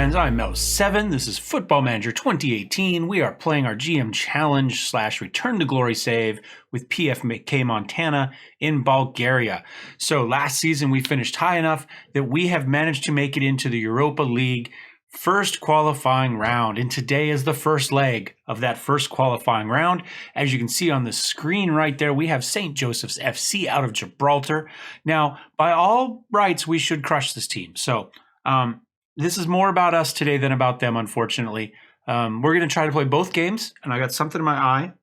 friends, I'm Mellow Seven. This is Football Manager 2018. We are playing our GM Challenge / Return to Glory save with PFK Montana in Bulgaria. So last season we finished high enough that we have managed to make it into the Europa League first qualifying round, and today is the first leg of that first qualifying round. As you can see on the screen right there, we have St. Joseph's FC out of Gibraltar. Now, by all rights, we should crush this team. So this is more about us today than about them, unfortunately. We're going to try to play both games, and I got something in my eye.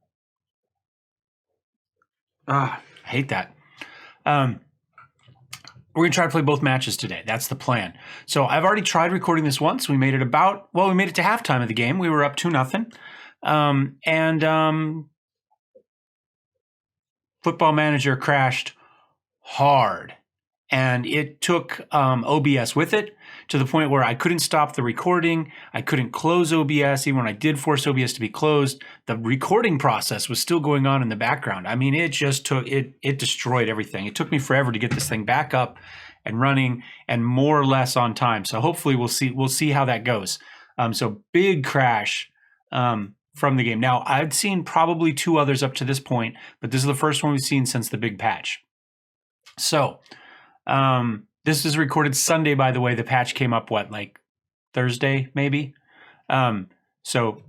I hate that. We're going to try to play both matches today. That's the plan. So I've already tried recording this once. We made it to halftime of the game. We were up 2-0. Football Manager crashed hard. And it took OBS with it to the point where I couldn't stop the recording. I couldn't close OBS. Even when I did force OBS to be closed, the recording process was still going on in the background. I mean, it just it destroyed everything. It took me forever to get this thing back up and running and more or less on time. So hopefully we'll see how that goes. So big crash from the game. Now, I've seen probably 2 others up to this point, but this is the first one we've seen since the big patch. So this is recorded Sunday, by the way. The patch came up, like Thursday, maybe? So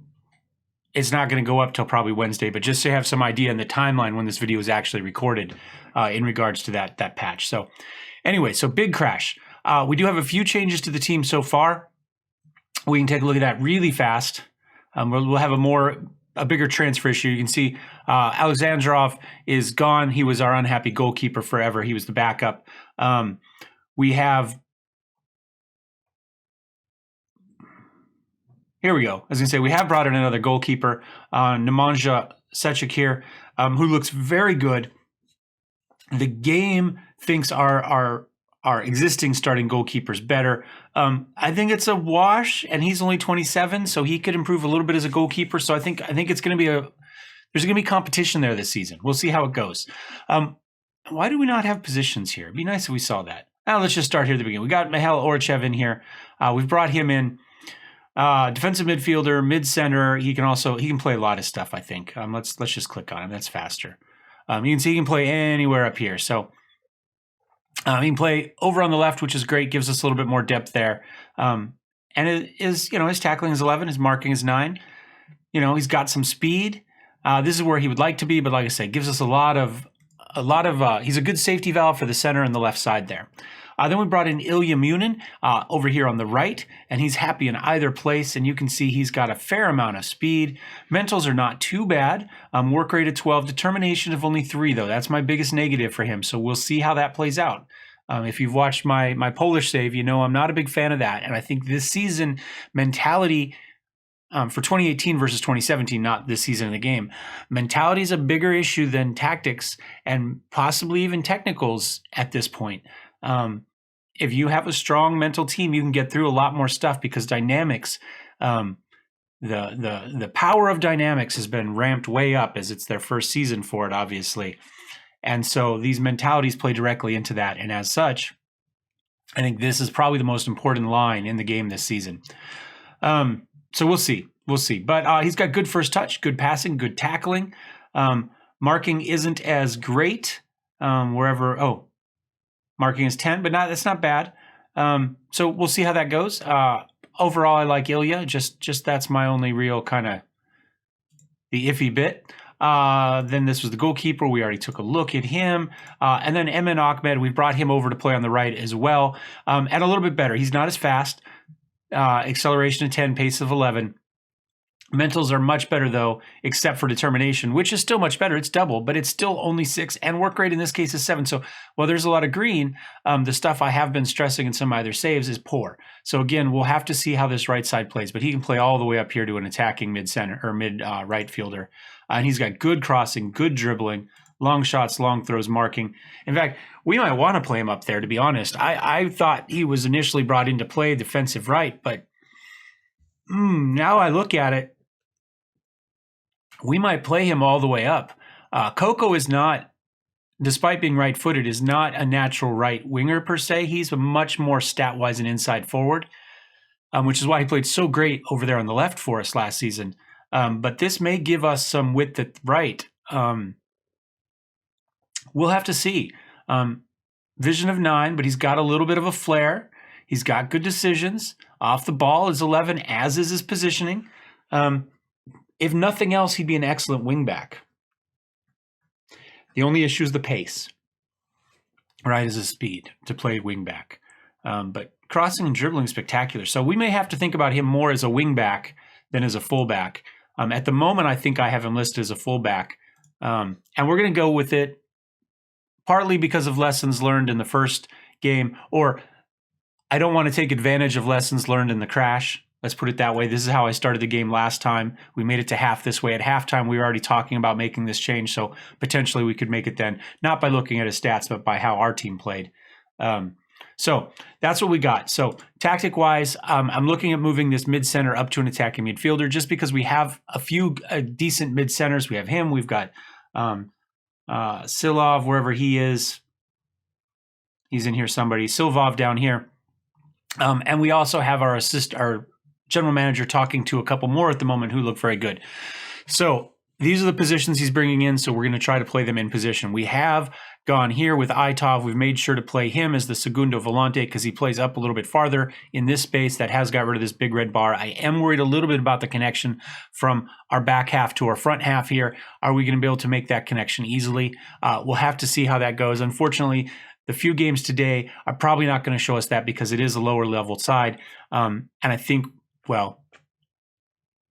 it's not going to go up till probably Wednesday, but just to have some idea in the timeline when this video is actually recorded in regards to that patch. So anyway, so big crash. We do have a few changes to the team so far. We can take a look at that really fast. We'll have a bigger transfer issue. You can see Alexandrov is gone. He was our unhappy goalkeeper forever. He was the backup. We have, here we go. I was going to say, we have brought in another goalkeeper, Nemanja Sechik here, who looks very good. The game thinks our existing starting goalkeeper's better. I think it's a wash, and he's only 27, so he could improve a little bit as a goalkeeper. So I think it's going to be there's going to be competition there this season. We'll see how it goes. Why do we not have positions here? It'd be nice if we saw that. Now let's just start here at the beginning. We got Mihail Orchev in here. We've brought him in. Defensive midfielder, mid-center. He can play a lot of stuff, I think. Let's just click on him. That's faster. You can see he can play anywhere up here. So he can play over on the left, which is great. Gives us a little bit more depth there. And it is, his tackling is 11, his marking is 9. He's got some speed. This is where he would like to be, but like I said, gives us a lot of. He's a good safety valve for the center and the left side there. Then we brought in Ilya Munin over here on the right, and he's happy in either place, and you can see he's got a fair amount of speed. Mentals are not too bad. Work rate of 12, determination of only 3, though. That's my biggest negative for him, so we'll see how that plays out. If you've watched my Polish save, I'm not a big fan of that, and I think this season mentality for 2018 versus 2017, not this season of the game, mentality is a bigger issue than tactics and possibly even technicals at this point. If you have a strong mental team, you can get through a lot more stuff because dynamics, the power of dynamics has been ramped way up as it's their first season for it, obviously. And so these mentalities play directly into that. And as such, I think this is probably the most important line in the game this season. So we'll see. But he's got good first touch, good passing, good tackling. Marking isn't as great marking is 10, but that's not bad. So we'll see how that goes. Overall, I like Ilya. Just that's my only real kind of the iffy bit. Then this was the goalkeeper. We already took a look at him. And then Emin Ahmed, we brought him over to play on the right as well. And a little bit better. He's not as fast. Acceleration of 10, pace of 11. Mentals are much better, though, except for determination, which is still much better. It's double, but it's still only 6, and work rate in this case is 7. So while there's a lot of green, the stuff I have been stressing in some of my other saves is poor. So again, we'll have to see how this right side plays, but he can play all the way up here to an attacking mid-center or mid-right fielder. And he's got good crossing, good dribbling, long shots, long throws, marking. In fact, we might want to play him up there, to be honest. I thought he was initially brought in to play defensive right, but now I look at it, we might play him all the way up. Coco is not, despite being right-footed, is not a natural right winger per se. He's a much more stat-wise an inside forward. which is why he played so great over there on the left for us last season. But this may give us some width at right. We'll have to see. Vision of 9, but he's got a little bit of a flair. He's got good decisions. Off the ball is 11, as is his positioning. If nothing else, he'd be an excellent wingback. The only issue is the pace, right, is his speed to play wingback. But crossing and dribbling is spectacular. So we may have to think about him more as a wingback than as a fullback. At the moment, I think I have him listed as a fullback. And we're going to go with it partly because of lessons learned in the first game, or I don't want to take advantage of lessons learned in the crash. Let's put it that way. This is how I started the game last time. We made it to half this way. At halftime, we were already talking about making this change, so potentially we could make it then, not by looking at his stats, but by how our team played. So that's what we got. So tactic-wise, I'm looking at moving this mid-center up to an attacking midfielder just because we have a few decent mid-centers. We have him. We've got Silov, wherever he is. He's in here somebody. Silvov down here. And we also have our general manager talking to a couple more at the moment who look very good. So these are the positions he's bringing in, so we're going to try to play them in position. We have gone here with Itov. We've made sure to play him as the segundo volante because he plays up a little bit farther in this space. That has got rid of this big red bar. I am worried a little bit about the connection from our back half to our front half here. Are we going to be able to make that connection easily? We'll have to see how that goes. Unfortunately, the few games today are probably not going to show us that because it is a lower level side. And I think, well,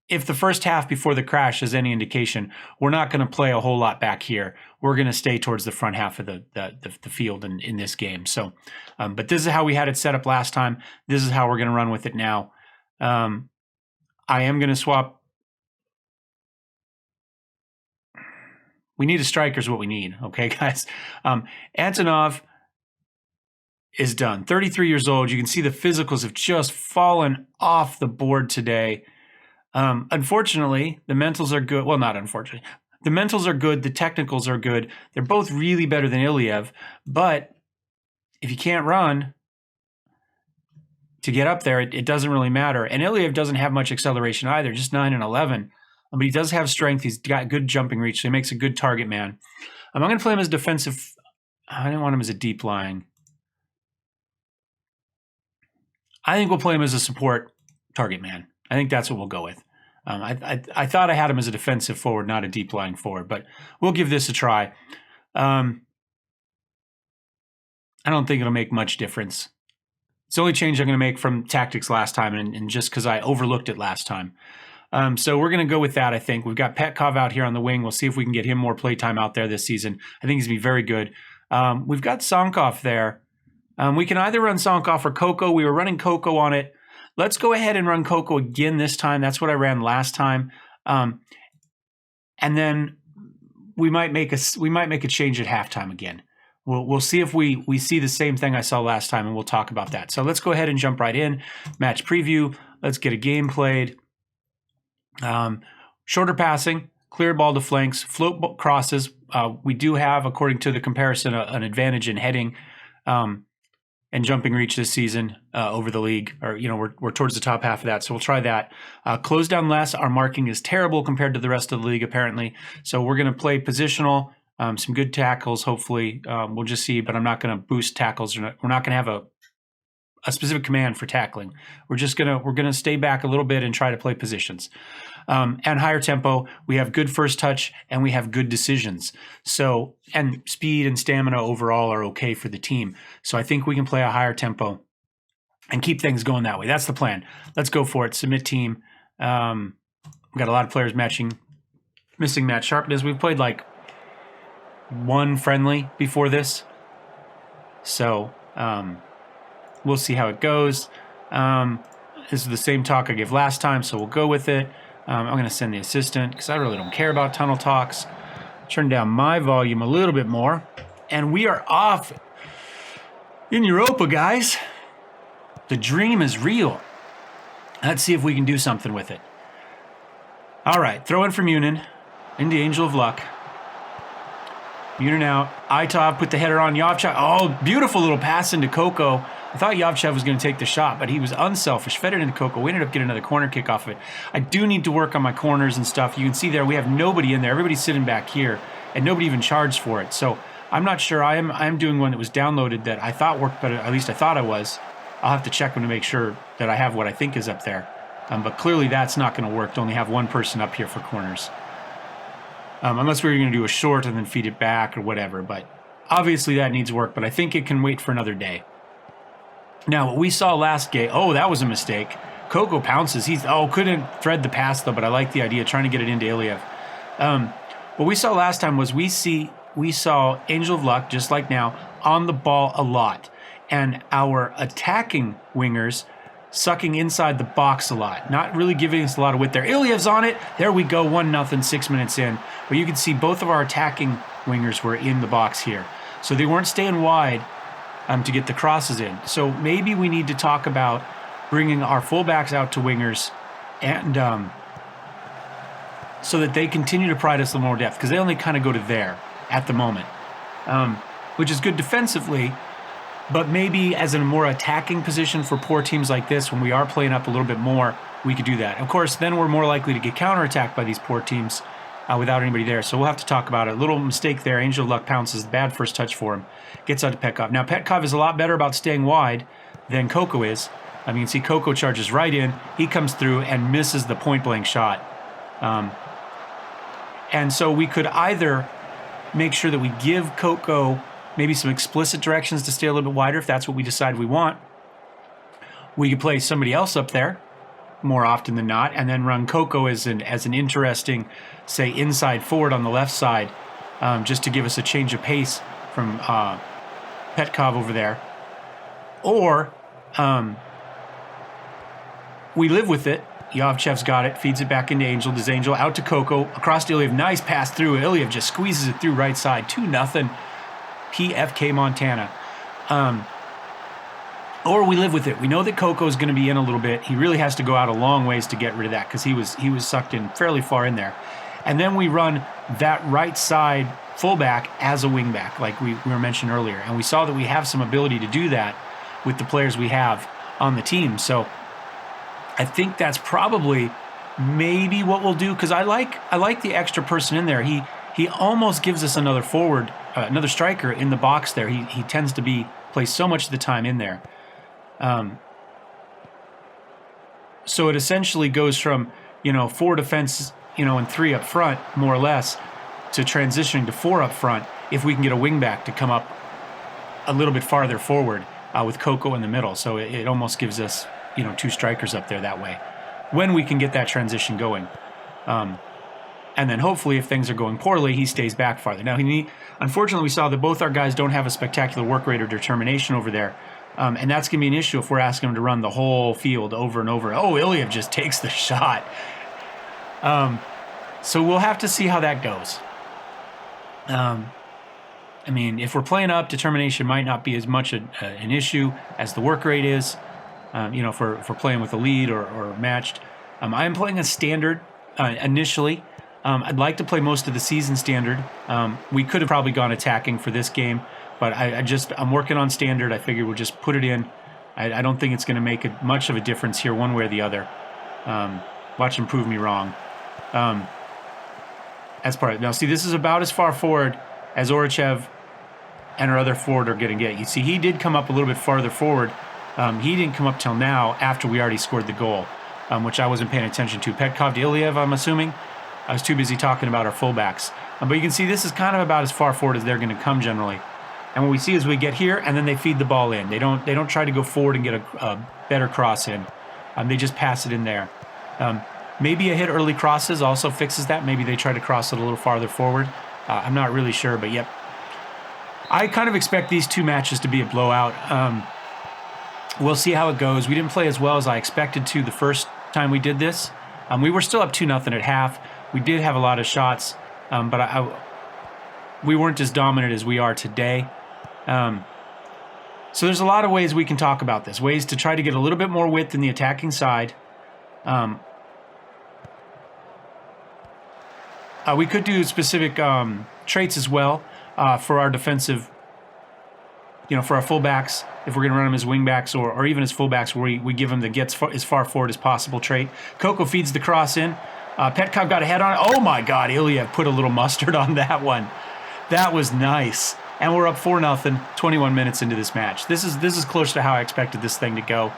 if the first half before the crash is any indication, we're not going to play a whole lot back here. We're going to stay towards the front half of the field in this game. So, but this is how we had it set up last time. This is how we're going to run with it now. I am going to swap. We need a striker is what we need. Okay, guys. Antonov is done. 33 years old. You can see the physicals have just fallen off the board today. Unfortunately, the mentals are good. Well, not unfortunately. The mentals are good. The technicals are good. They're both really better than Iliev. But if you can't run to get up there, it doesn't really matter. And Iliev doesn't have much acceleration either, just 9 and 11. But he does have strength. He's got good jumping reach, so he makes a good target man. I'm going to play him as defensive. I didn't want him as a deep line. I think we'll play him as a support target man. I think that's what we'll go with. I thought I had him as a defensive forward, not a deep lying forward, but we'll give this a try. I don't think it'll make much difference. It's the only change I'm going to make from tactics last time, and just because I overlooked it last time. So we're going to go with that, I think. We've got Petkov out here on the wing. We'll see if we can get him more playtime out there this season. I think he's going to be very good. We've got Sankov there. We can either run Sankov or Coco. We were running Coco on it. Let's go ahead and run Coco again this time. That's what I ran last time. And then we might make a change at halftime again. We'll see if we see the same thing I saw last time, and we'll talk about that. So let's go ahead and jump right in. Match preview. Let's get a game played. Shorter passing, clear ball to flanks, float crosses. We do have, according to the comparison, an advantage in heading and jumping reach this season over the league, or we're towards the top half of that, so we'll try that. Close down less. Our marking is terrible compared to the rest of the league, apparently. So we're going to play positional, some good tackles. Hopefully, we'll just see. But I'm not going to boost tackles. We're not going to have a specific command for tackling. We're gonna stay back a little bit and try to play positions. And higher tempo, we have good first touch and we have good decisions. So, and speed and stamina overall are okay for the team. So I think we can play a higher tempo and keep things going that way. That's the plan. Let's go for it. Submit team. We've got a lot of players missing match sharpness. We've played like one friendly before this. So, we'll see how it goes. This is the same talk I gave last time, so we'll go with it. I'm going to send the assistant because I really don't care about tunnel talks. Turn down my volume a little bit more. And we are off in Europa, guys. The dream is real. Let's see if we can do something with it. All right, throw in from Munin into Angel of Luck. Munin out. Itov put the header on Yovchak. Oh, beautiful little pass into Coco. I thought Yovchev was going to take the shot, but he was unselfish, fed it into Coco. We ended up getting another corner kick off of it. I do need to work on my corners and stuff. You can see there we have nobody in there. Everybody's sitting back here, and nobody even charged for it. So I'm not sure. I'm doing one that was downloaded that I thought worked, but at least I thought I was. I'll have to check them to make sure that I have what I think is up there. But clearly that's not going to work to only have one person up here for corners. Unless we were going to do a short and then feed it back or whatever. But obviously that needs work, but I think it can wait for another day. Now, what we saw last game, oh, that was a mistake. Coco pounces. Couldn't thread the pass, though, but I like the idea, trying to get it into Iliev. What we saw last time was we saw Angel of Luck, just like now, on the ball a lot. And our attacking wingers sucking inside the box a lot, not really giving us a lot of width there. Iliev's on it. There we go, 1-0, 6 minutes in. But you can see both of our attacking wingers were in the box here. So they weren't staying wide to get the crosses in. So maybe we need to talk about bringing our fullbacks out to wingers and so that they continue to provide us a little more depth, because they only kind of go to there at the moment, which is good defensively. But maybe as a more attacking position for poor teams like this, when we are playing up a little bit more, we could do that. Of course, then we're more likely to get counterattacked by these poor teams without anybody there. So we'll have to talk about it. A little mistake there. Angel of Luck pounces. Bad first touch for him. Gets out to Petkov. Now, Petkov is a lot better about staying wide than Coco is. You can see Coco charges right in. He comes through and misses the point-blank shot. And so we could either make sure that we give Coco maybe some explicit directions to stay a little bit wider if that's what we decide we want. We could play somebody else up there more often than not, and then run Coco as an interesting, say, inside forward on the left side, just to give us a change of pace from Petkov over there. Or we live with it. Yovchev's got it, feeds it back into Angel. Does Angel out to Coco, across to Iliev. Nice pass through. Iliev just squeezes it through right side. 2-0. PFK Montana. Or we live with it. We know that Coco's going to be in a little bit. He really has to go out a long ways to get rid of that, because he was sucked in fairly far in there. And then we run that right side fullback as a wingback, like we were mentioned earlier. And we saw that we have some ability to do that with the players we have on the team. So I think that's probably maybe what we'll do, because I like the extra person in there. He almost gives us another forward, another striker in the box there. He tends to play so much of the time in there. So it essentially goes from 4 defense, and 3 up front, more or less, to transitioning to 4 up front if we can get a wingback to come up a little bit farther forward with Coco in the middle. So it almost gives us 2 strikers up there that way when we can get that transition going. And then hopefully if things are going poorly, he stays back farther. Now, unfortunately, we saw that both our guys don't have a spectacular work rate or determination over there. And that's going to be an issue if we're asking him to run the whole field over and over. Oh, Iliev just takes the shot. So we'll have to see how that goes. If we're playing up, determination might not be as much an issue as the work rate is. If we're playing with a lead or matched. I am playing a standard initially. I'd like to play most of the season standard. We could have probably gone attacking for this game, but I'm working on standard. I figured we'll just put it in. I don't think it's going to make much of a difference here one way or the other. Watch him prove me wrong. As part of, now, see, this is about as far forward as Orachev and our other forward are going to get. You see, he did come up a little bit farther forward. He didn't come up till now after we already scored the goal, which I wasn't paying attention to. Petkov to Iliev, I'm assuming. I was too busy talking about our fullbacks. But you can see this is kind of about as far forward as they're going to come generally. And what we see is we get here, and then they feed the ball in. They don't try to go forward and get a better cross in. They just pass it in there. Maybe a hit early crosses also fixes that. Maybe they try to cross it a little farther forward. I'm not really sure, but yep. I kind of expect these 2 matches to be a blowout. We'll see how it goes. We didn't play as well as I expected to the first time we did this. We were still up 2-0 at half. We did have a lot of shots, but we weren't as dominant as we are today. So there's a lot of ways we can talk about this. Ways to try to get a little bit more width in the attacking side. We could do specific traits as well for our defensive for our fullbacks, if we're going to run them as wingbacks or even as fullbacks, where we give them the get as far forward as possible trait. Coco feeds the cross in. Petkov got a head on it. Oh my God, Ilya put a little mustard on that one. That was nice. And we're up 4-0, 21 minutes into this match. This is close to how I expected this thing to go.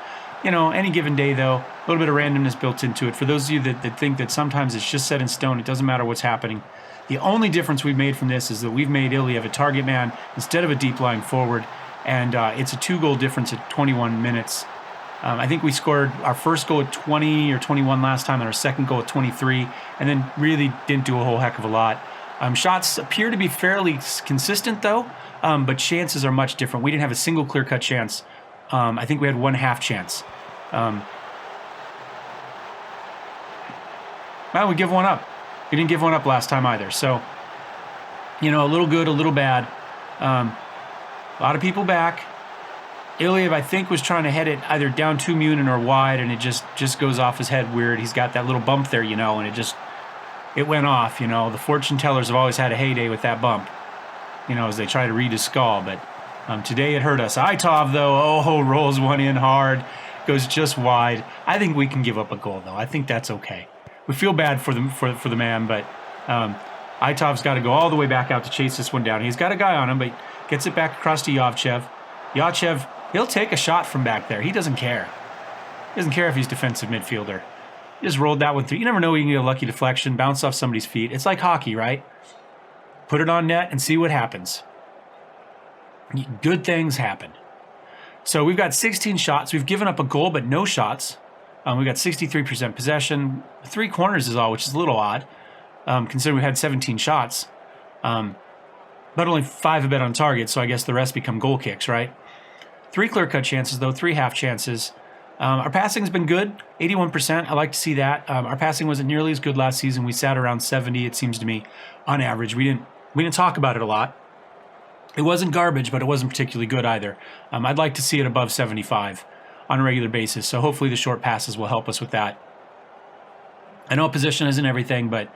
Any given day, though, a little bit of randomness built into it. For those of you that think that sometimes it's just set in stone, it doesn't matter what's happening. The only difference we've made from this is that we've made Ilya a target man instead of a deep lying forward, and it's a 2-goal difference at 21 minutes. I think we scored our first goal at 20 or 21 last time, and our second goal at 23, and then really didn't do a whole heck of a lot. Shots appear to be fairly consistent, though, but chances are much different. We didn't have a single clear-cut chance. I think we had one half chance. Well, we give one up. We didn't give one up last time either. So, a little good, a little bad. A lot of people back. Ilya, I think, was trying to head it either down to Munin or wide, and it just goes off his head weird. He's got that little bump there, and it went off. The fortune tellers have always had a heyday with that bump, as they try to read his skull. But today it hurt us. Aitov, though, rolls one in hard, goes just wide. I think we can give up a goal, though. I think that's okay. We feel bad for the man, but Aitov's got to go all the way back out to chase this one down. He's got a guy on him, but gets it back across to Yovchev. Yovchev, he'll take a shot from back there. He doesn't care. He doesn't care if he's defensive midfielder. He just rolled that one through. You never know when you can get a lucky deflection, bounce off somebody's feet. It's like hockey, right? Put it on net and see what happens. Good things happen. So we've got 16 shots. We've given up a goal, but no shots. We've got 63% possession. 3 corners is all, which is a little odd, considering we had 17 shots. But only 5 have been on target, so I guess the rest become goal kicks, right? 3 clear-cut chances, though, 3 half chances. Our passing's been good, 81%. I like to see that. Our passing wasn't nearly as good last season. We sat around 70, it seems to me, on average. We didn't talk about it a lot. It wasn't garbage, but it wasn't particularly good either. I'd like to see it above 75 on a regular basis, so hopefully the short passes will help us with that. I know position isn't everything, but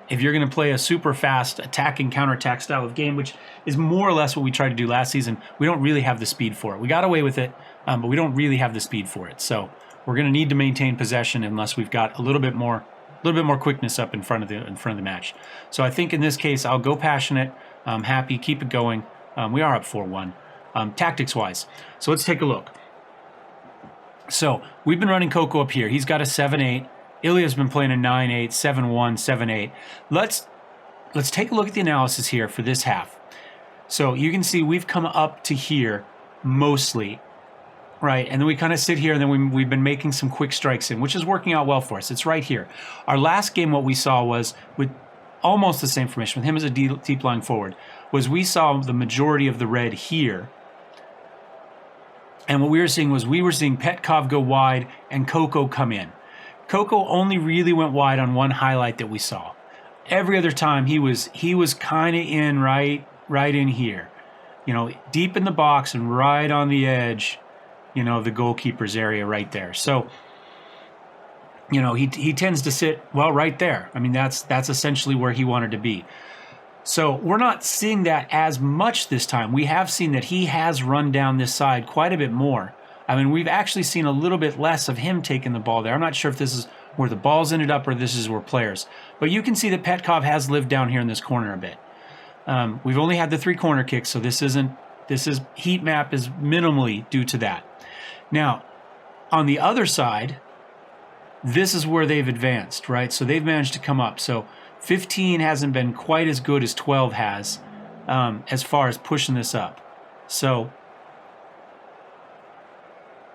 if you're going to play a super fast attacking counterattack style of game, which is more or less what we tried to do last season, we don't really have the speed for it. We got away with it, but we don't really have the speed for it. So we're going to need to maintain possession unless we've got a little bit more quickness up in front of the match. So I think in this case, I'll go passionate. I'm happy, keep it going. We are up 4-1, tactics-wise. So let's take a look. So we've been running Coco up here. He's got a 7-8. Ilya's been playing a 9-8, 7-1, 7-8. Let's take a look at the analysis here for this half. So you can see we've come up to here mostly, right? And then we kind of sit here, and then we've been making some quick strikes in, which is working out well for us. It's right here. Our last game, what we saw was with almost the same formation, with him as a deep lying forward, was we saw the majority of the red here. And what we were seeing Petkov go wide and Coco come in. Coco only really went wide on one highlight that we saw. Every other time he was kind of in right in here, deep in the box and right on the edge, the goalkeeper's area right there. So, he tends to sit right there. I mean, that's essentially where he wanted to be. So we're not seeing that as much this time. We have seen that he has run down this side quite a bit more. I mean, we've actually seen a little bit less of him taking the ball there. I'm not sure if this is where the ball's ended up or this is where players. But you can see that Petkov has lived down here in this corner a bit. We've only had the 3 corner kicks, so this heat map is minimally due to that. Now, on the other side, this is where they've advanced, right? So they've managed to come up. So 15 hasn't been quite as good as 12 has as far as pushing this up. So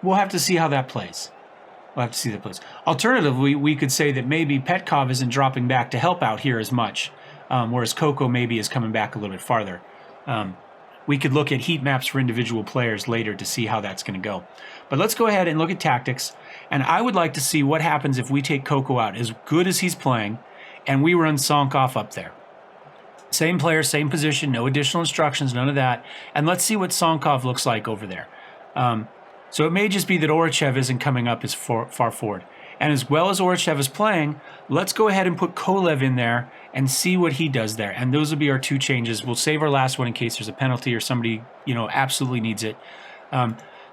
we'll have to see how that plays. Alternatively, we could say that maybe Petkov isn't dropping back to help out here as much, whereas Coco maybe is coming back a little bit farther. We could look at heat maps for individual players later to see how that's going to go. But let's go ahead and look at tactics. And I would like to see what happens if we take Coco out, as good as he's playing, and we run Sonkov up there. Same player, same position, no additional instructions, none of that. And let's see what Sonkov looks like over there. So it may just be that Orachev isn't coming up as far forward. And as well as Orachev is playing, let's go ahead and put Kolev in there and see what he does there. And those will be our 2 changes. We'll save our last one in case there's a penalty or somebody, absolutely needs it.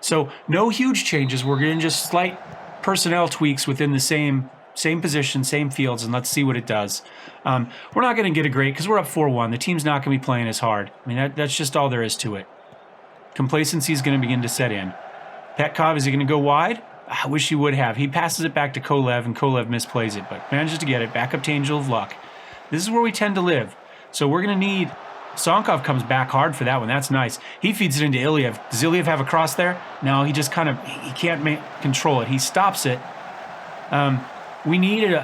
So no huge changes. We're getting just slight personnel tweaks within the same position, same fields, and let's see what it does. We're not going to get a great because we're up 4-1. The team's not going to be playing as hard. I mean, that's just all there is to it. Complacency is going to begin to set in. Petkov, is he going to go wide? I wish he would have. He passes it back to Kolev, and Kolev misplays it, but manages to get it back up to Angel of Luck. This is where we tend to live. So we're going to need... Sonkov comes back hard for that one. That's nice. He feeds it into Iliev. Does Iliev have a cross there? No, he just kind of... He can't control it. He stops it. We need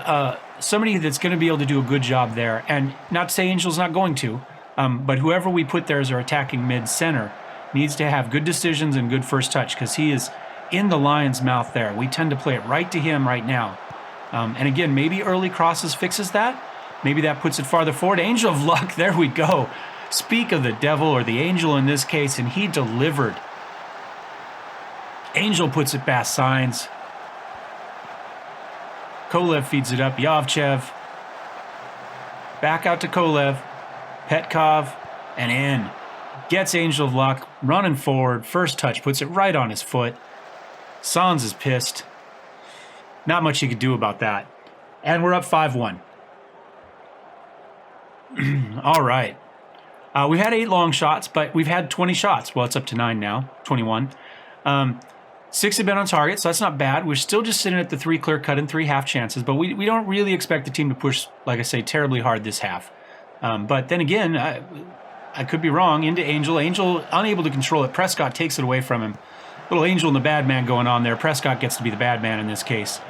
somebody that's going to be able to do a good job there. And not to say Angel's not going to, but whoever we put there as our attacking mid-center needs to have good decisions and good first touch because he is in the lion's mouth there. We tend to play it right to him right now. And again, maybe early crosses fixes that. Maybe that puts it farther forward. Angel of Luck, there we go. Speak of the devil, or the angel in this case, and he delivered. Angel puts it past Signs. Kolev feeds it up. Yovchev. Back out to Kolev. Petkov. And in. Gets Angel of Luck. Running forward. First touch. Puts it right on his foot. Sans is pissed. Not much he could do about that. And we're up 5-1. All right. We've had 8 long shots, but we've had 20 shots. Well, it's up to 9 now. 21. 6 have been on target, so that's not bad. We're still just sitting at the 3 clear cut and 3 half chances, but we don't really expect the team to push, like I say, terribly hard this half. But then again, I could be wrong. Into Angel. Angel unable to control it. Prescott takes it away from him. Little Angel and the bad man going on there. Prescott gets to be the bad man in this case.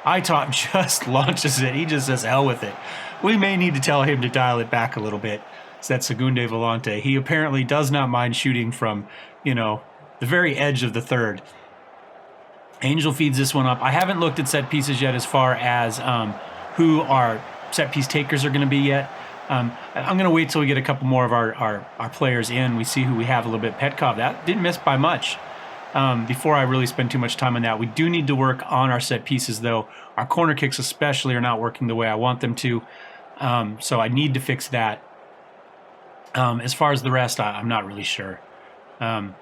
Itop just launches it. He just says, hell with it. We may need to tell him to dial it back a little bit. It's that Segunde Volante. He apparently does not mind shooting from, the very edge of the third. Angel feeds this one up. I haven't looked at set pieces yet as far as who our set piece takers are going to be yet. I'm going to wait till we get a couple more of our players in. We see who we have a little bit. Petkov, that didn't miss by much. Before I really spend too much time on that. We do need to work on our set pieces, though. Our corner kicks especially are not working the way I want them to. So I need to fix that. As far as the rest, I'm not really sure. Like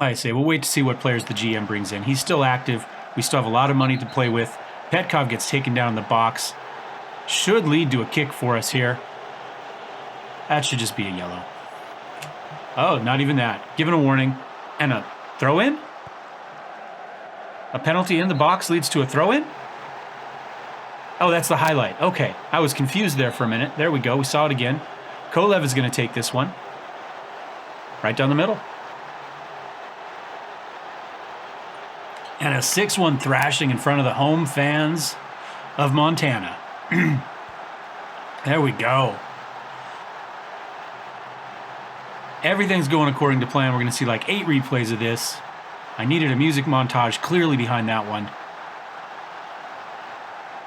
I say, we'll wait to see what players the GM brings in. He's still active. We still have a lot of money to play with. Petkov gets taken down in the box. Should lead to a kick for us here. That should just be a yellow. Oh, not even that. Given a warning. And a throw-in? A penalty in the box leads to a throw-in? Oh, that's the highlight. Okay. I was confused there for a minute. There we go. We saw it again. Kolev is going to take this one. Right down the middle. And a 6-1 thrashing in front of the home fans of Montana. There we go. Everything's going according to plan. We're going to see like 8 replays of this. I needed a music montage clearly behind that one.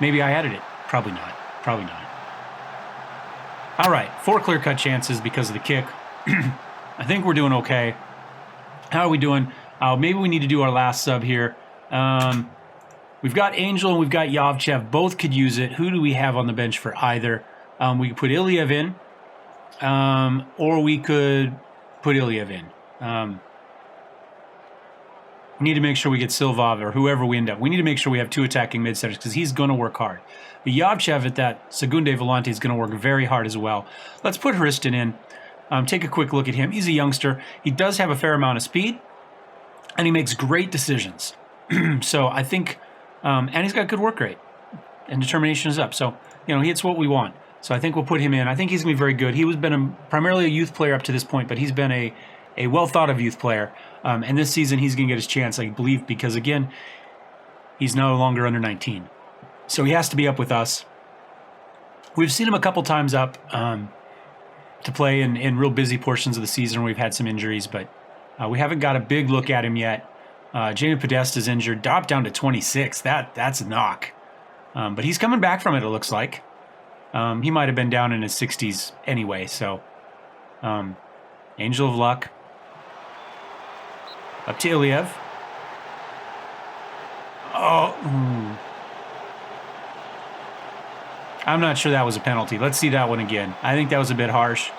Maybe I added it. Probably not. Probably not. All right, 4 clear-cut chances because of the kick. I think we're doing okay. How are we doing? Maybe we need to do our last sub here. We've got Angel and we've got Yovchev. Both could use it. Who do we have on the bench for either? We could put Iliev in. Or we could put Iliev in. We need to make sure we get Silvov or whoever we end up. We need to make sure we have 2 attacking mid-setters because he's going to work hard. But Yovchev at that Segunde Volante is going to work very hard as well. Let's put Hriston in. Take a quick look at him. He's a youngster. He does have a fair amount of speed, and he makes great decisions. So I think, and he's got good work rate, and determination is up. So, it's what we want. So I think we'll put him in. I think he's going to be very good. He was primarily a youth player up to this point, but he's been a well-thought-of youth player. And this season, he's going to get his chance, I believe, because, again, he's no longer under 19. So he has to be up with us. We've seen him a couple times up to play in real busy portions of the season where we've had some injuries, but we haven't got a big look at him yet. Jamie Podesta's injured, dropped down to 26. That's a knock. But he's coming back from it, it looks like. He might have been down in his 60s anyway, so Angel of Luck. Up to Iliev. Oh. I'm not sure that was a penalty. Let's see that one again. I think that was a bit harsh.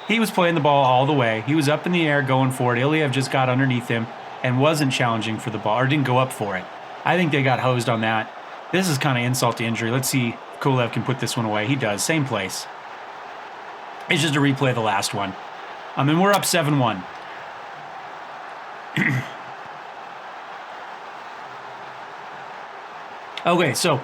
He was playing the ball all the way. He was up in the air going for it. Iliev just got underneath him and wasn't challenging for the ball, or didn't go up for it. I think they got hosed on that. This is kind of insult to injury. Let's see if Kolev can put this one away. He does. Same place. It's just a replay of the last one. And we're up 7-1. Okay, so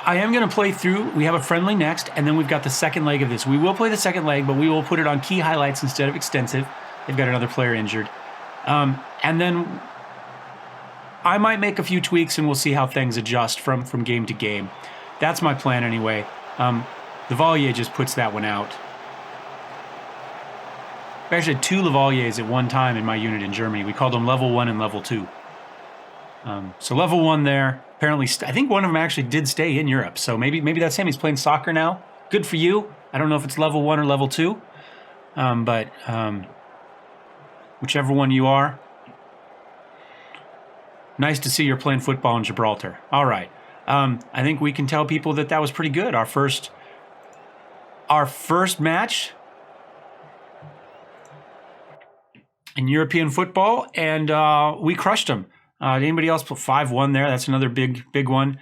I am going to play through. We have a friendly next, and then we've got the second leg of this. We will play the second leg, but we will put it on key highlights instead of extensive. They've got another player injured. And then I might make a few tweaks, and we'll see how things adjust from game to game. That's my plan anyway. The Lavalier just puts that one out. We actually had 2 Lavaliers at one time in my unit in Germany. We called them level 1 and level 2. So level 1 there. Apparently, I think one of them actually did stay in Europe. So maybe that's him. He's playing soccer now. Good for you. I don't know if it's level 1 or level 2. But whichever one you are. Nice to see you're playing football in Gibraltar. All right. I think we can tell people that was pretty good. Our first match in European football, and we crushed them. Did anybody else put 5-1 there? That's another big one.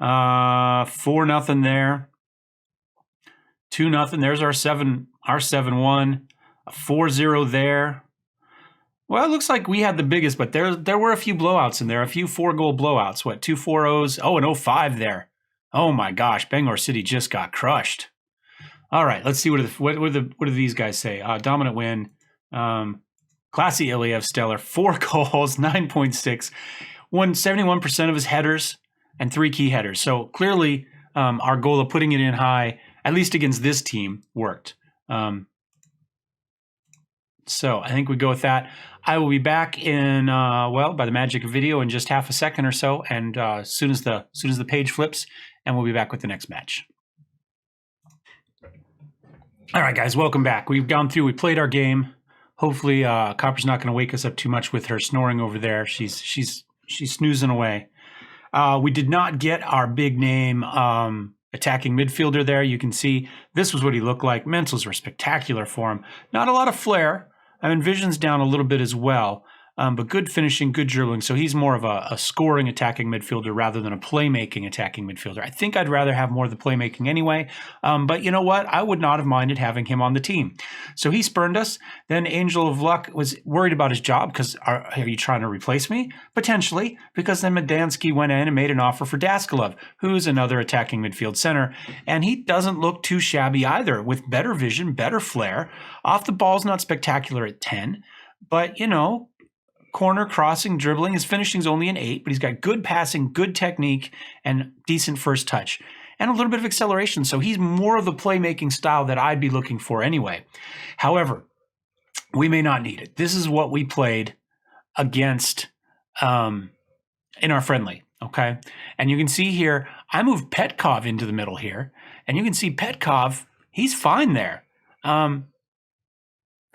4-0 there. 2-0. There's our 7-1. 4-0 there. Well, it looks like we had the biggest, but there were a few blowouts in there, a few 4-goal blowouts. What, 2 4-0s? Oh, an 0-5 there. Oh my gosh, Bangor City just got crushed. All right, let's see what do these guys say. Dominant win. Classy Iliev Stellar, 4 goals, 9.6, won 71% of his headers and 3 key headers. So clearly our goal of putting it in high, at least against this team, worked. So I think we go with that. I will be back in, by the magic of video in just half a second or so, and as soon as the page flips, and we'll be back with the next match. All right, guys, welcome back. We've gone through, we played our game. Hopefully, Copper's not going to wake us up too much with her snoring over there. She's snoozing away. We did not get our big name attacking midfielder there. You can see this was what he looked like. Mentals were spectacular for him. Not a lot of flair. I mean, Vision's down a little bit as well. But good finishing, good dribbling. So he's more of a scoring attacking midfielder rather than a playmaking attacking midfielder. I think I'd rather have more of the playmaking anyway. But you know what? I would not have minded having him on the team. So he spurned us. Then Angel of Luck was worried about his job because are you trying to replace me? Potentially, because then Medansky went in and made an offer for Daskalov, who's another attacking midfield center. And he doesn't look too shabby either, with better vision, better flair. Off the ball's not spectacular at 10, but you know, corner, crossing, dribbling. His finishing's only an 8, but he's got good passing, good technique, and decent first touch. And a little bit of acceleration. So he's more of the playmaking style that I'd be looking for anyway. However, we may not need it. This is what we played against in our friendly, okay? And you can see here, I moved Petkov into the middle here. And you can see Petkov, he's fine there. And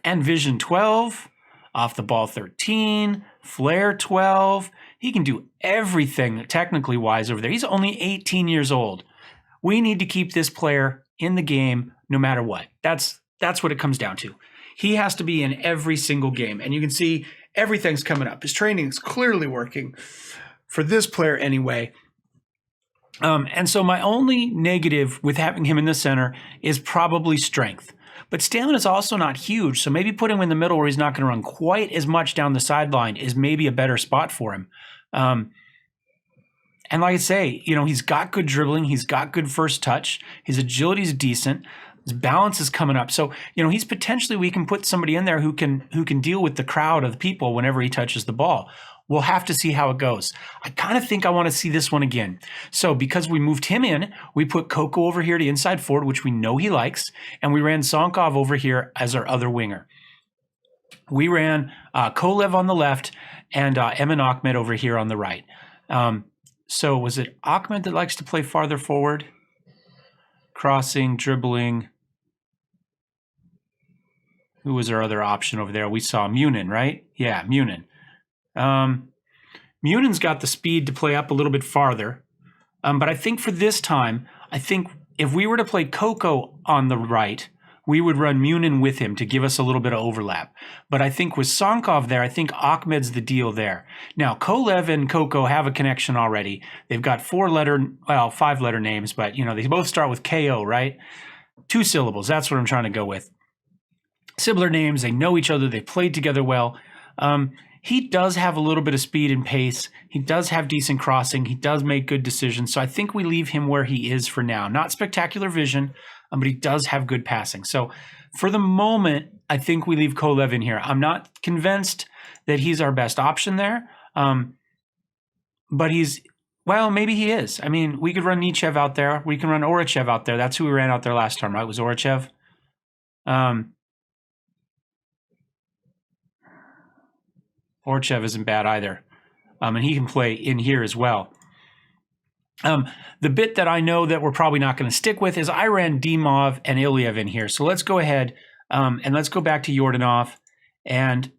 vision 12. Off the ball 13, flair 12. He can do everything technically wise over there. He's only 18 years old. We need to keep this player in the game no matter what. That's what it comes down to. He has to be in every single game. And you can see everything's coming up. His training is clearly working for this player anyway. And so my only negative with having him in the center is probably strength. But stamina is also not huge, so maybe put him in the middle where he's not going to run quite as much down the sideline is maybe a better spot for him. And like I say, you know, he's got good dribbling. He's got good first touch. His agility is decent. His balance is coming up. So, you know, he's potentially, we can put somebody in there who can deal with the crowd of people whenever he touches the ball. We'll have to see how it goes. I kind of think I want to see this one again. So because we moved him in, we put Coco over here to inside forward, which we know he likes, and we ran Sonkov over here as our other winger. We ran Kolev on the left and Emin Ahmed over here on the right. So was it Ahmed that likes to play farther forward? Crossing, dribbling. Who was our other option over there? We saw Munin, right? Yeah, Munin. Munin's got the speed to play up a little bit farther. But I think for this time, I think if we were to play Coco on the right, we would run Munin with him to give us a little bit of overlap. But I think with Sankov there, I think Ahmed's the deal there. Now, Kolev and Coco have a connection already. They've got 5-letter names, but they both start with KO, right? 2 syllables. That's what I'm trying to go with. Similar names. They know each other. They played together well. He does have a little bit of speed and pace. He does have decent crossing. He does make good decisions. So I think we leave him where he is for now. Not spectacular vision, but he does have good passing. So for the moment, I think we leave Kolev in here. I'm not convinced that he's our best option there. But maybe he is. I mean, we could run Nichev out there. We can run Orachev out there. That's who we ran out there last time, right? Was Orachev. Orachev isn't bad either. And he can play in here as well. The bit that I know that we're probably not going to stick with is I ran Dimov and Ilyev in here. So let's go ahead and let's go back to Yordanov and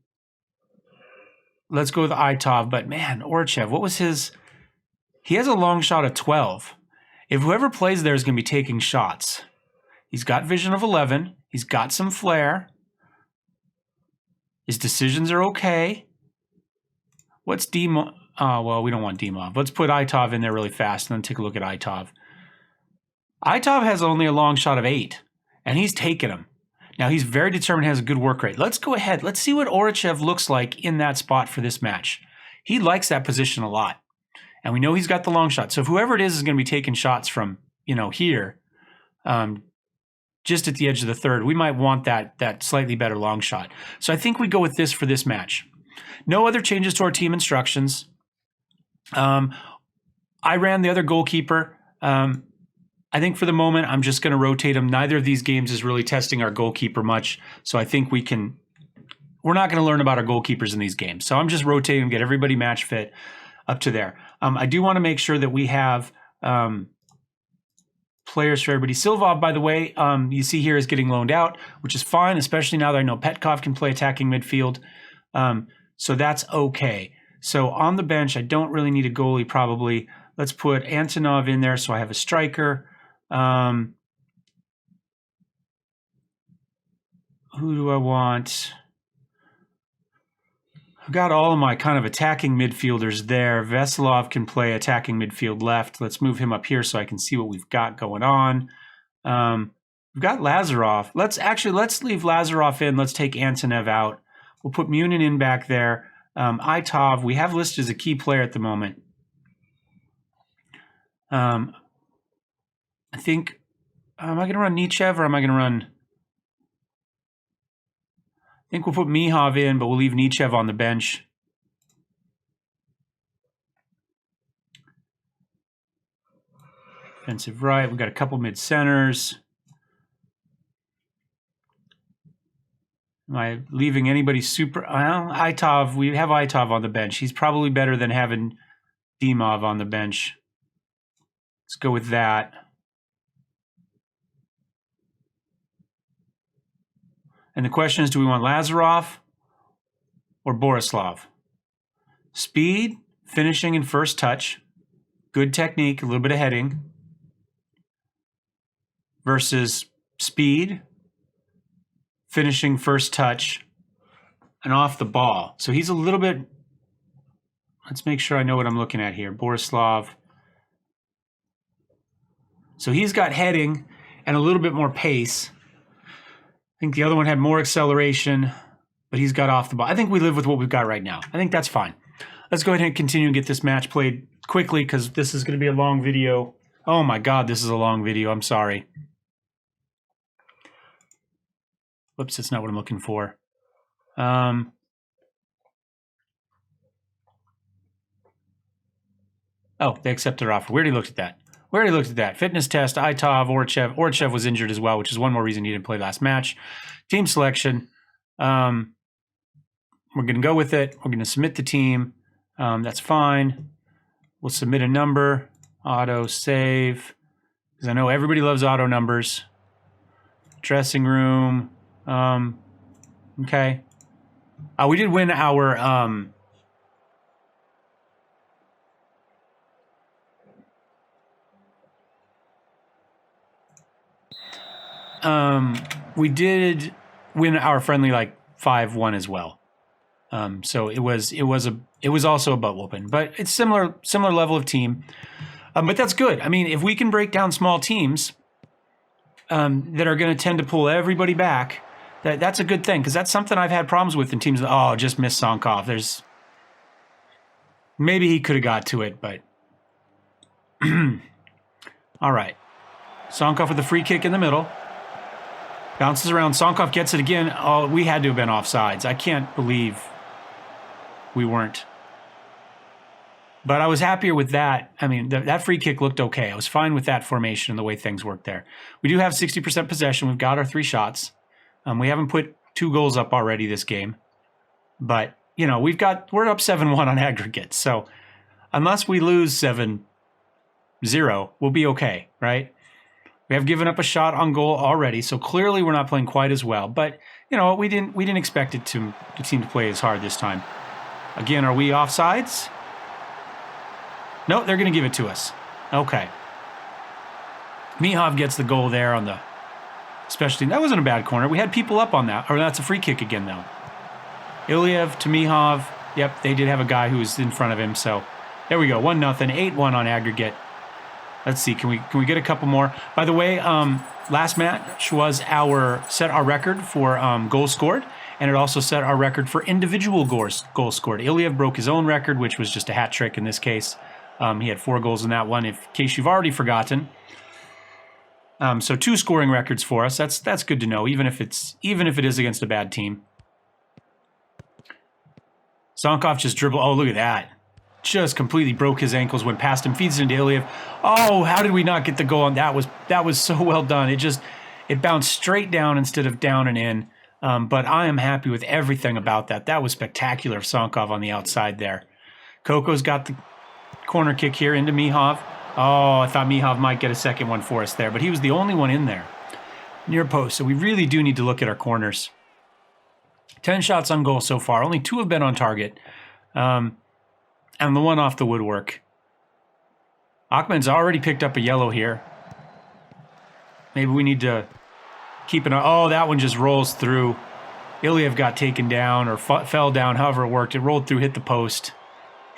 let's go with Itov. But man, Orachev, what was his? He has a long shot of 12. If whoever plays there is going to be taking shots. He's got vision of 11. He's got some flair. His decisions are okay. What's Dimov? Well, we don't want Dimov. Let's put Itov in there really fast and then take a look at Itov. Itov has only a long shot of 8, and he's taken him. Now, he's very determined, has a good work rate. Let's go ahead. Let's see what Orachev looks like in that spot for this match. He likes that position a lot, and we know he's got the long shot. So if whoever it is going to be taking shots from, here, just at the edge of the third, we might want that slightly better long shot. So I think we go with this for this match. No other changes to our team instructions. I ran the other goalkeeper. I think for the moment, I'm just going to rotate him. Neither of these games is really testing our goalkeeper much. So I think we're not going to learn about our goalkeepers in these games. So I'm just rotating them, get everybody match fit up to there. I do want to make sure that we have players for everybody. Silvov, by the way, you see here is getting loaned out, which is fine, especially now that I know Petkov can play attacking midfield. So that's okay. So on the bench, I don't really need a goalie probably. Let's put Antonov in there so I have a striker. Who do I want? I've got all of my kind of attacking midfielders there. Veselov can play attacking midfield left. Let's move him up here so I can see what we've got going on. We've got Lazarov. Let's leave Lazarov in. Let's take Antonov out. We'll put Munin in back there. Itov, we have listed as a key player at the moment. I think, am I going to run Nichev or am I going to run? I think we'll put Mihov in, but we'll leave Nichev on the bench. Defensive right. We've got a couple mid-centers. Am I leaving anybody super? Itov, we have Itov on the bench. He's probably better than having Dimov on the bench. Let's go with that. And the question is, do we want Lazarov or Borislav? Speed, finishing and first touch, good technique, a little bit of heading, versus speed, finishing first touch, and off the ball. So he's a little bit, let's make sure I know what I'm looking at here. Borislav. So he's got heading and a little bit more pace. I think the other one had more acceleration, but he's got off the ball. I think we live with what we've got right now. I think that's fine. Let's go ahead and continue and get this match played quickly because this is going to be a long video. Oh my God, this is a long video. I'm sorry. Whoops, that's not what I'm looking for. Oh, they accepted our offer. We already looked at that. Fitness test, Itov, Orachev. Orachev was injured as well, which is one more reason he didn't play last match. Team selection. We're going to go with it. We're going to submit the team. That's fine. We'll submit a number. Auto save. Because I know everybody loves auto numbers. Dressing room. Okay. We did win our... we did win our friendly like 5-1 as well. So it was also a butt whooping, but it's similar level of team. But that's good. I mean, if we can break down small teams that are going to tend to pull everybody back, that's a good thing, because that's something I've had problems with in teams. Oh, just missed Sonkov. Maybe he could have got to it, but all right. Sonkov with the free kick in the middle. Bounces around. Sonkov gets it again. Oh, we had to have been offsides. I can't believe we weren't. But I was happier with that. I mean, that free kick looked okay. I was fine with that formation and the way things worked there. We do have 60% possession. We've got our 3 shots. We haven't put 2 goals up already this game. But, you know, we're up 7-1 on aggregate. So unless we lose 7-0, we'll be okay, right? We have given up a shot on goal already, so clearly we're not playing quite as well. But, you know, we didn't expect the team to play as hard this time. Again, are we offsides? No, they're going to give it to us. Okay. Mihov gets the goal there on the specialty. That wasn't a bad corner. We had people up on that. Or that's a free kick again, though. Iliev to Mihov. Yep, they did have a guy who was in front of him. So there we go. 1-0, 8-1 on aggregate. Let's see. Can we get a couple more? By the way, last match was set our record for goals scored, and it also set our record for individual goals scored. Iliev broke his own record, which was just a hat trick in this case. He had 4 goals in that one, in case you've already forgotten. So 2 scoring records for us. That's good to know, even if it is against a bad team. Sonkov just dribbled. Oh, look at that. Just completely broke his ankles, went past him, feeds it into Iliev. Oh, how did we not get the goal on that? That was so well done. It bounced straight down instead of down and in. But I am happy with everything about that. That was spectacular of Sonkov on the outside there. Coco's got the corner kick here into Mihov. Oh, I thought Mihov might get a second one for us there, but he was the only one in there near post. So we really do need to look at our corners. 10 shots on goal so far. Only 2 have been on target. And the one off the woodwork. Achman's already picked up a yellow here. Maybe we need to keep an eye. Oh, that one just rolls through. Iliev got taken down or fell down, however it worked. It rolled through, hit the post.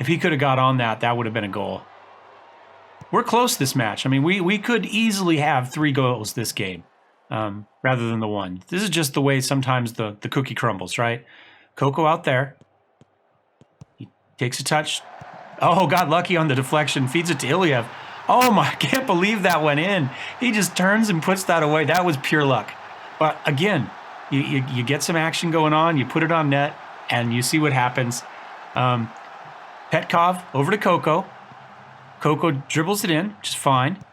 If he could have got on that would have been a goal. We're close this match. I mean, we could easily have 3 goals this game rather than the 1. This is just the way sometimes the cookie crumbles, right? Coco out there. He takes a touch. Oh, got lucky on the deflection. Feeds it to Iliev. Oh, my, I can't believe that went in. He just turns and puts that away. That was pure luck. But again, you get some action going on. You put it on net, and you see what happens. Petkov over to Coco. Coco dribbles it in, which is fine.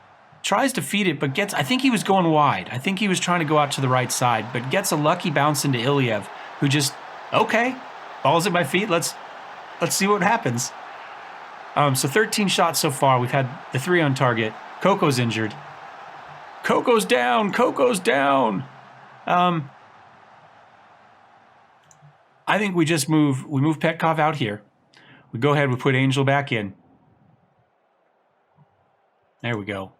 Tries to feed it, but I think he was going wide. I think he was trying to go out to the right side, but gets a lucky bounce into Iliev, who just, okay, ball's at my feet. Let's see what happens. So 13 shots so far. We've had the 3 on target. Coco's injured. Coco's down. Coco's down. I think we move Petkov out here. We go ahead, we put Angel back in. There we go.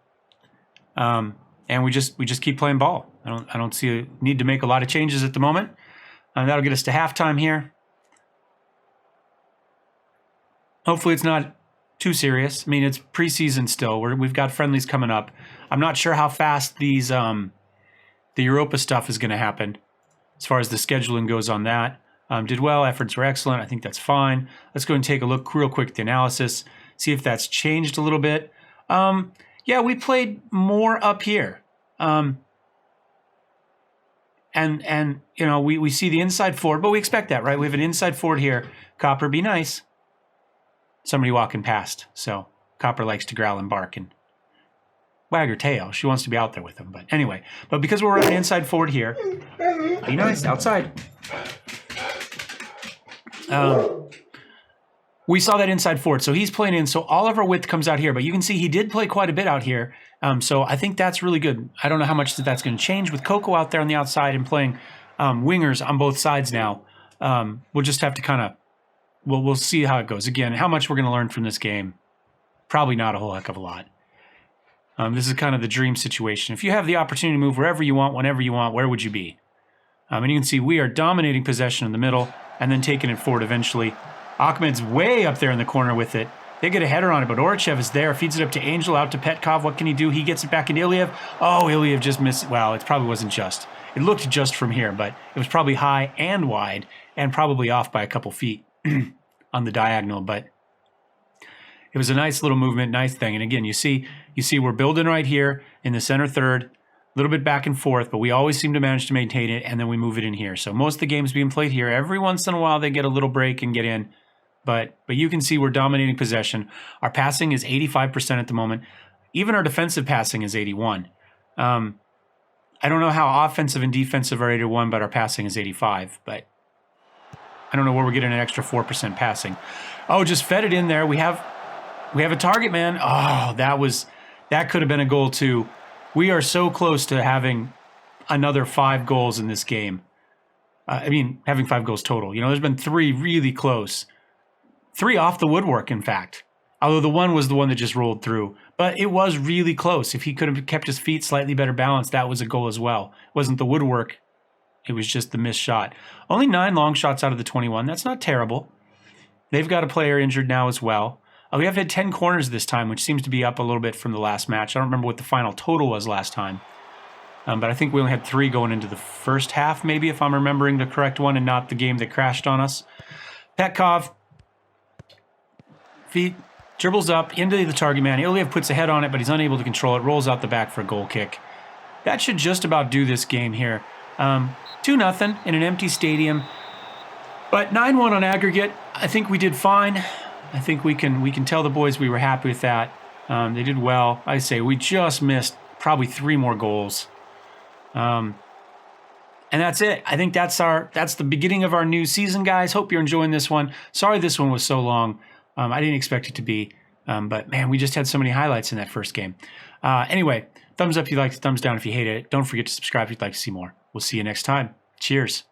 And we just keep playing ball. I don't see a need to make a lot of changes at the moment. That'll get us to halftime here. Hopefully it's not too serious. I mean, it's preseason still. We've got friendlies coming up. I'm not sure how fast these the Europa stuff is going to happen as far as the scheduling goes on that. Did well. Efforts were excellent. I think that's fine. Let's go and take a look real quick at the analysis, see if that's changed a little bit. Yeah, we played more up here. And you know, we see the inside forward, but we expect that, right? We have an inside forward here. Copper, be nice. Somebody walking past. So Copper likes to growl and bark and wag her tail. She wants to be out there with him. But anyway, because we're running inside forward here, be nice, outside. We saw that inside forward. So he's playing in. So all of our width comes out here. But you can see he did play quite a bit out here. So I think that's really good. I don't know how much that's going to change with Coco out there on the outside and playing wingers on both sides now. We'll just have to kind of, we'll see how it goes. Again, how much we're going to learn from this game. Probably not a whole heck of a lot. This is kind of the dream situation. If you have the opportunity to move wherever you want, whenever you want, where would you be? And you can see we are dominating possession in the middle and then taking it forward eventually. Ahmed's way up there in the corner with it. They get a header on it, but Orachev is there, feeds it up to Angel, out to Petkov. What can he do? He gets it back into Iliev. Oh, Iliev just missed. Well, it probably wasn't just. It looked just from here, but it was probably high and wide and probably off by a couple feet on the diagonal. But it was a nice little movement, nice thing. And again, you see we're building right here in the center third, a little bit back and forth, but we always seem to manage to maintain it, and then we move it in here. So most of the games being played here, every once in a while they get a little break and get in. But you can see we're dominating possession. Our passing is 85% at the moment. Even our defensive passing is 81. I don't know how offensive and defensive are 81, but our passing is 85. But I don't know where we're getting an extra 4% passing. Oh, just fed it in there. We have a target, man. Oh, that could have been a goal too. We are so close to having another 5 goals in this game. Having 5 goals total. There's been 3 really close. 3 off the woodwork, in fact. Although the one was the one that just rolled through. But it was really close. If he could have kept his feet slightly better balanced, that was a goal as well. It wasn't the woodwork. It was just the missed shot. Only 9 long shots out of the 21. That's not terrible. They've got a player injured now as well. We have had 10 corners this time, which seems to be up a little bit from the last match. I don't remember what the final total was last time. But I think we only had 3 going into the first half, maybe, if I'm remembering the correct one and not the game that crashed on us. Petkov. Feet, dribbles up into the target man. Iliev puts a head on it, but he's unable to control it. Rolls out the back for a goal kick. That should just about do this game here. 2-0 in an empty stadium. But 9-1 on aggregate. I think we did fine. I think we can tell the boys we were happy with that. They did well. I say we just missed probably 3 more goals. And that's it. I think that's the beginning of our new season, guys. Hope you're enjoying this one. Sorry this one was so long. I didn't expect it to be, but man, we just had so many highlights in that first game. Anyway, thumbs up if you liked it, thumbs down if you hated it. Don't forget to subscribe if you'd like to see more. We'll see you next time. Cheers.